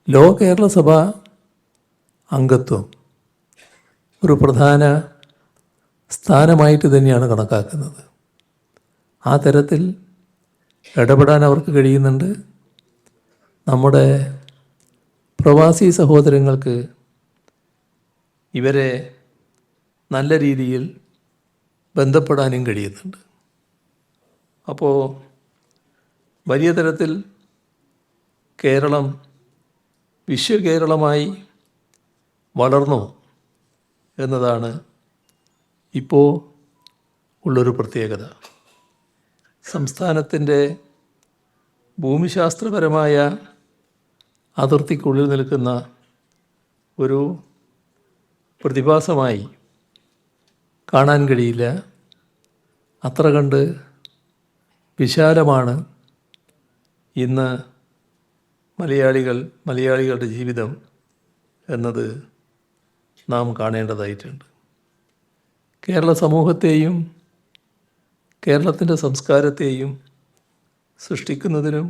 ലോക കേരള സഭ അംഗത്വം ഒരു പ്രധാന സ്ഥാനമായിട്ട് തന്നെയാണ് കണക്കാക്കുന്നത്. ആ തരത്തിൽ ഇടപെടാൻ അവർക്ക് കഴിയുന്നുണ്ട്. നമ്മുടെ പ്രവാസി സഹോദരങ്ങൾക്ക് ഇവരെ നല്ല രീതിയിൽ ബന്ധപ്പെടാനും കഴിയുന്നുണ്ട്. അപ്പോൾ വലിയ തരത്തിൽ കേരളം വിശ്വകേരളമായി വളർന്നു എന്നതാണ് ഇപ്പോൾ ഉള്ളൊരു പ്രത്യേകത. സംസ്ഥാനത്തിൻ്റെ ഭൂമിശാസ്ത്രപരമായ അതിർത്തിക്കുള്ളിൽ നിൽക്കുന്ന ഒരു പ്രതിഭാസമായി കാണാൻ കഴിയില്ല. അത്ര കണ്ട് വിശാലമാണ് ഇന്ന് മലയാളികളുടെ ജീവിതം എന്നത് നാം കാണേണ്ടതായിട്ടുണ്ട്. കേരള സമൂഹത്തെയും കേരളത്തിൻ്റെ സംസ്കാരത്തെയും സൃഷ്ടിക്കുന്നതിനും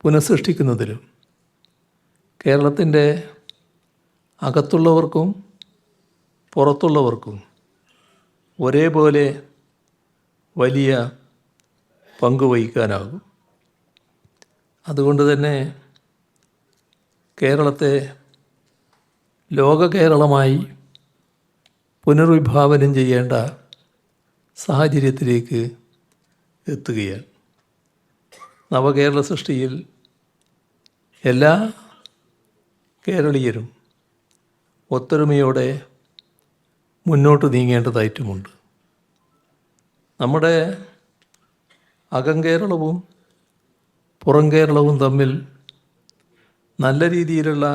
പുനഃസൃഷ്ടിക്കുന്നതിനും കേരളത്തിൻ്റെ അകത്തുള്ളവർക്കും പുറത്തുള്ളവർക്കും ഒരേപോലെ വലിയ പങ്കുവഹിക്കാനാകും. അതുകൊണ്ട് തന്നെ കേരളത്തെ ലോക കേരളമായി പുനർവിഭാവനം ചെയ്യേണ്ട സാഹചര്യത്തിലേക്ക് എത്തുകയാണ്. നവകേരള സൃഷ്ടിയിൽ എല്ലാ കേരളീയരും ഒത്തൊരുമയോടെ മുന്നോട്ട് നീങ്ങേണ്ടതായിട്ടുമുണ്ട്. നമ്മുടെ അകം കേരളവും പുറം കേരളവും തമ്മിൽ നല്ല രീതിയിലുള്ള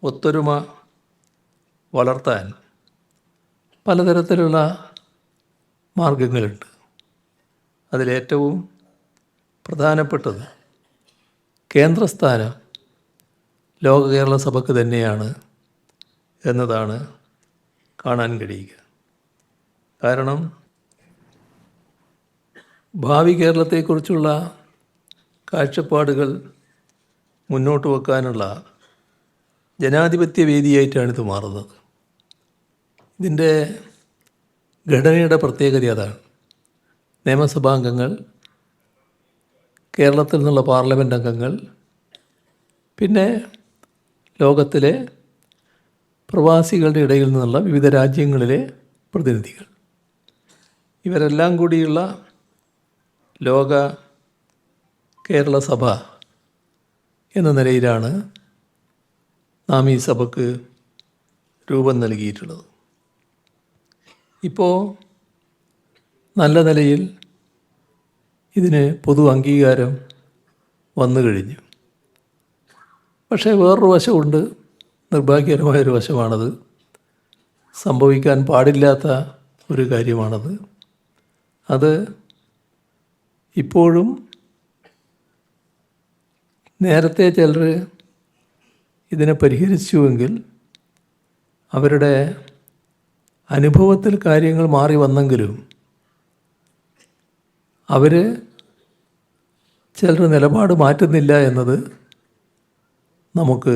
ഒത്തൊരുമ വളർത്താൻ പലതരത്തിലുള്ള മാർഗങ്ങളുണ്ട്. അതിലേറ്റവും പ്രധാനപ്പെട്ടത് കേന്ദ്രസ്ഥാനം ലോക കേരള സഭയ്ക്ക് തന്നെയാണ് എന്നതാണ് കാണാൻ കഴിയുക. കാരണം ഭാവി കേരളത്തെക്കുറിച്ചുള്ള കാഴ്ചപ്പാടുകൾ മുന്നോട്ട് വെക്കാനുള്ള ജനാധിപത്യ വേദിയായിട്ടാണിത് മാറുന്നത്. ഇതിൻ്റെ ഘടനയുടെ പ്രത്യേകത അതാണ്. നിയമസഭാംഗങ്ങൾ, കേരളത്തിൽ നിന്നുള്ള പാർലമെൻറ്റ് അംഗങ്ങൾ, പിന്നെ ലോകത്തിലെ പ്രവാസികളുടെ ഇടയിൽ നിന്നുള്ള വിവിധ രാജ്യങ്ങളിലെ പ്രതിനിധികൾ, ഇവരെല്ലാം കൂടിയുള്ള ലോക കേരള സഭ എന്ന നിലയിലാണ് നാം ഈ സഭയ്ക്ക് രൂപം നൽകിയിട്ടുള്ളത്. ഇപ്പോൾ നല്ല നിലയിൽ ഇതിന് പൊതു അംഗീകാരം വന്നു കഴിഞ്ഞു. പക്ഷേ വേറൊരു വശമുണ്ട്, നിർഭാഗ്യകരമായൊരു വശമാണത്. സംഭവിക്കാൻ പാടില്ലാത്ത ഒരു കാര്യമാണത്. അത് ഇപ്പോഴും നേരത്തെ ചിലർ ഇതിനെ പരിഹരിച്ചുവെങ്കിൽ അവരുടെ അനുഭവത്തിൽ കാര്യങ്ങൾ മാറി വന്നെങ്കിലും അവർ ചിലർ നിലപാട് മാറ്റുന്നില്ല എന്നത് നമുക്ക്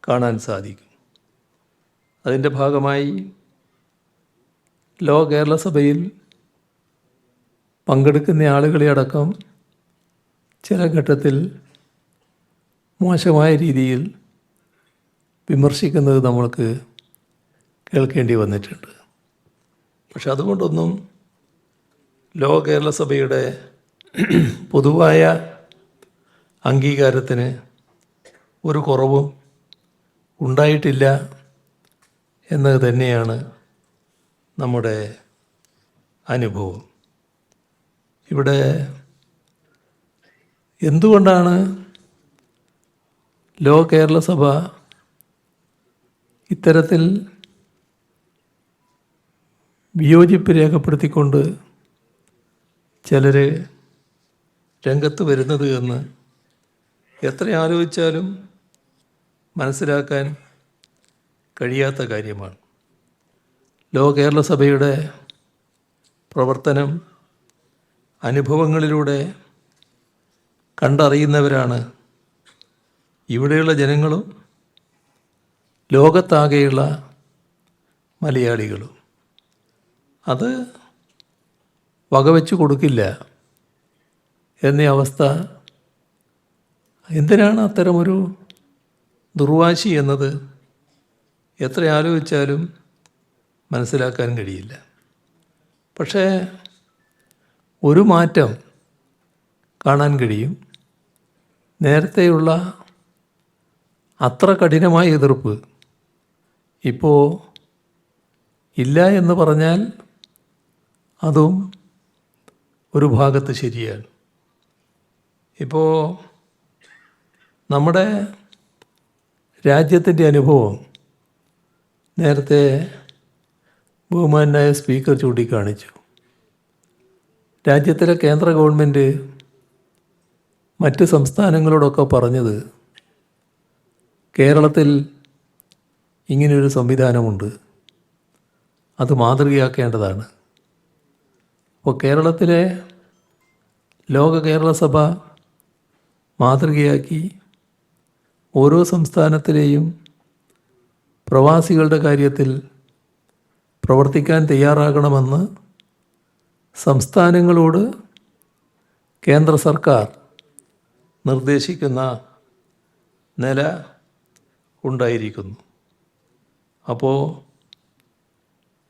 കാണാൻ സാധിക്കും. അതിൻ്റെ ഭാഗമായി ലോക കേരള സഭയിൽ പങ്കെടുക്കുന്ന ആളുകളെ അടക്കം ചില ഘട്ടത്തിൽ മോശമായ രീതിയിൽ വിമർശിക്കുന്നത് നമ്മൾക്ക് കേൾക്കേണ്ടി വന്നിട്ടുണ്ട്. പക്ഷെ അതുകൊണ്ടൊന്നും ലോക കേരള സഭയുടെ പൊതുവായ അംഗീകാരത്തിന് ഒരു കുറവും ഉണ്ടായിട്ടില്ല എന്നത് തന്നെയാണ് നമ്മുടെ അനുഭവം. ഇവിടെ എന്തുകൊണ്ടാണ് ലോക കേരള സഭ ഇത്തരത്തിൽ വിയോജിപ്പ് രേഖപ്പെടുത്തിക്കൊണ്ട് ചിലർ രംഗത്ത് വരുന്നത് എന്ന് എത്ര ആലോചിച്ചാലും മനസ്സിലാക്കാൻ കഴിയാത്ത കാര്യമാണ്. ലോക കേരള സഭയുടെ പ്രവർത്തനം അനുഭവങ്ങളിലൂടെ കണ്ടറിയുന്നവരാണ് ഇവിടെയുള്ള ജനങ്ങളും ലോകത്താകെയുള്ള മലയാളികളും അത് വകവെച്ച് കൊടുക്കില്ല എന്നീ അവസ്ഥ. എന്തിനാണ് അത്തരമൊരു ദുർവാശി എന്നത് എത്ര ആലോചിച്ചാലും മനസ്സിലാക്കാൻ കഴിയില്ല. പക്ഷേ ഒരു മാറ്റം കാണാൻ കഴിയും. നേരത്തെയുള്ള അത്ര കഠിനമായ എതിർപ്പ് ഇപ്പോൾ ഇല്ല എന്ന് പറഞ്ഞാൽ അതും ഒരു ഭാഗത്ത് ശരിയാണ്. ഇപ്പോൾ നമ്മുടെ രാജ്യത്തിൻ്റെ അനുഭവം നേരത്തെ ബഹുമാനായ സ്പീക്കർ ചൂണ്ടിക്കാണിച്ചു. രാജ്യത്തിലെ കേന്ദ്ര ഗവൺമെൻറ് മറ്റ് സംസ്ഥാനങ്ങളോടൊക്കെ പറഞ്ഞത് കേരളത്തിൽ ഇങ്ങനെയൊരു സംവിധാനമുണ്ട്, അത് മാതൃകയാക്കേണ്ടതാണ്. അപ്പോൾ കേരളത്തിലെ ലോക കേരള സഭ മാതൃകയാക്കി ഓരോ സംസ്ഥാനത്തിലെയും പ്രവാസികളുടെ കാര്യത്തിൽ പ്രവർത്തിക്കാൻ തയ്യാറാകണമെന്ന് സംസ്ഥാനങ്ങളോട് കേന്ദ്ര സർക്കാർ നിർദ്ദേശിക്കുന്ന നില ഉണ്ടായിരിക്കുന്നു. അപ്പോൾ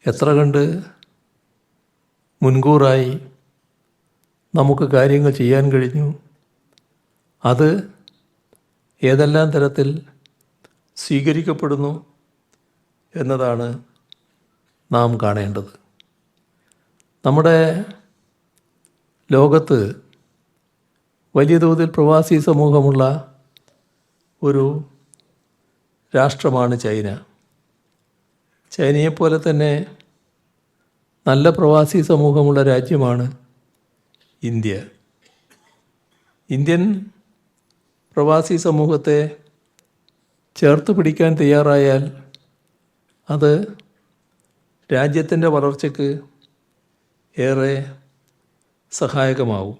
എത്ര കണ്ട് മുൻകൂറായി നമുക്ക് കാര്യങ്ങൾ ചെയ്യാൻ കഴിഞ്ഞു, അത് ഏതെല്ലാം തരത്തിൽ സ്വീകരിക്കപ്പെടുന്നു എന്നതാണ് നാം കാണേണ്ടത്. നമ്മുടെ ലോകത്ത് വലിയ തോതിൽ പ്രവാസി സമൂഹമുള്ള ഒരു രാഷ്ട്രമാണ് ചൈന. ചൈനയെപ്പോലെ തന്നെ നല്ല പ്രവാസി സമൂഹമുള്ള രാജ്യമാണ് ഇന്ത്യ. ഇന്ത്യൻ പ്രവാസി സമൂഹത്തെ ചേർത്ത് പിടിക്കാൻ തയ്യാറായാൽ അത് രാജ്യത്തിൻ്റെ വളർച്ചയ്ക്ക് ഏറെ സഹായകമാവും.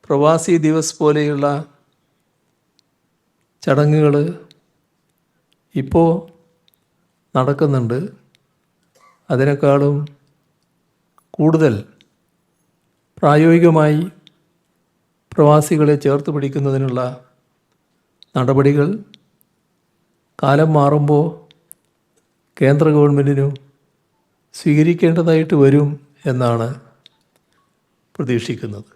പ്രവാസി ദിവസ് പോലെയുള്ള ചടങ്ങുകൾ ഇപ്പോൾ നടക്കുന്നുണ്ട്. അതിനേക്കാളും കൂടുതൽ പ്രായോഗികമായി പ്രവാസികളെ ചേർത്ത് പിടിക്കുന്നതിനുള്ള നടപടികൾ കാലം മാറുമ്പോൾ കേന്ദ്ര ഗവൺമെൻറ്റിനും സ്വീകരിക്കേണ്ടതായിട്ട് വരും എന്നാണ് പ്രതീക്ഷിക്കുന്നത്.